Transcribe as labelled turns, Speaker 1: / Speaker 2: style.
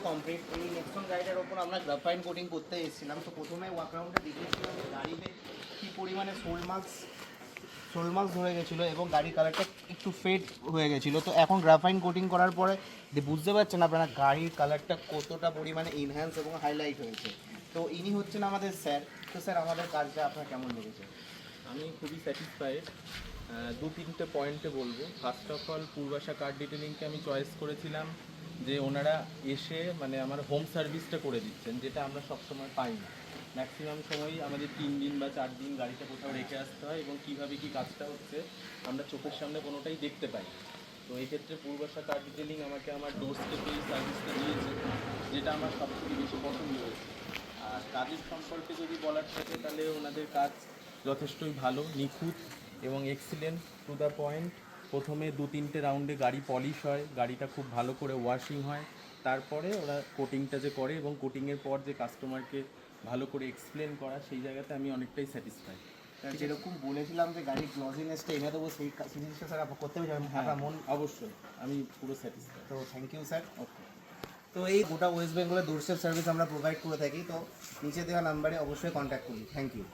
Speaker 1: Complete. এই নেক্সন গাড়িটার ওপর আমরা গ্রাফাইন কোটিং করতে এসেছিলাম। তো প্রথমে ওয়ার্করাউন্ডে দেখেছিলাম যে গাড়িতে কী পরিমাণে সোল মার্কস ধরে গেছিলো এবং গাড়ির কালারটা একটু ফেড হয়ে গেছিলো। তো এখন গ্রাফাইন কোটিং করার পরে বুঝতে পারছেন আপনারা গাড়ির কালারটা কতটা পরিমাণে এনহ্যান্স এবং হাইলাইট হয়েছে। তো ইনি হচ্ছেন আমাদের স্যার। তো স্যার আমাদের কাজটা আপনার কেমন লেগেছে?
Speaker 2: আমি খুবই স্যাটিসফাইড। দু তিনটে পয়েন্টে বলবো। ফার্স্ট অফ অল পূর্বাশা কার ডিটেলিংকে আমি চয়েস করেছিলাম যে ওনারা এসে মানে আমার হোম সার্ভিসটা করে দিচ্ছেন, যেটা আমরা সবসময় পাই না। ম্যাক্সিমাম সময়ই আমাদের 3 দিন বা 4 দিন গাড়িটা কোথাও রেখে আসতে হয় এবং কীভাবে কী কাজটা হচ্ছে আমরা চোখের সামনে কোনোটাই দেখতে পাই। তো এই ক্ষেত্রে পূর্বাশা কার ডিটেলিং আমাকে আমার ডোর স্টেপেই সার্ভিসটা দিয়েছে, যেটা আমার সবথেকে বেশি পছন্দ হয়েছে। আর কাজের সম্পর্কে যদি বলার থাকে তাহলে ওনাদের কাজ যথেষ্টই ভালো, নিখুঁত এবং এক্সিলেন্ট, টু দ্য পয়েন্ট। প্রথমে 2-3টে রাউন্ডে গাড়ি পলিশ হয়, গাড়িটা খুব ভালো করে ওয়াশিং হয়, তারপরে ওরা কোটিংটা যে করে এবং কোটিংয়ের পর যে কাস্টমারকে ভালো করে এক্সপ্লেন করা, সেই জায়গাতে আমি অনেকটাই স্যাটিসফাই।
Speaker 1: যেরকম বলেছিলাম যে গাড়ির ক্লোজিংনেসটা এনে দেবো, সেই জিনিসটা স্যার আপনার করতে পারবেন?
Speaker 2: হ্যাঁ,
Speaker 1: আপনার মন
Speaker 2: অবশ্যই আমি পুরো স্যাটিসফাই।
Speaker 1: তো থ্যাংক ইউ স্যার।
Speaker 2: ওকে।
Speaker 1: তো এই গোটা ওয়েস্ট বেঙ্গলের ডোরস্টেপ সার্ভিস আমরা প্রোভাইড করে থাকি। তো নিচে দেওয়া নাম্বারে অবশ্যই কন্ট্যাক্ট করুন। Thank you.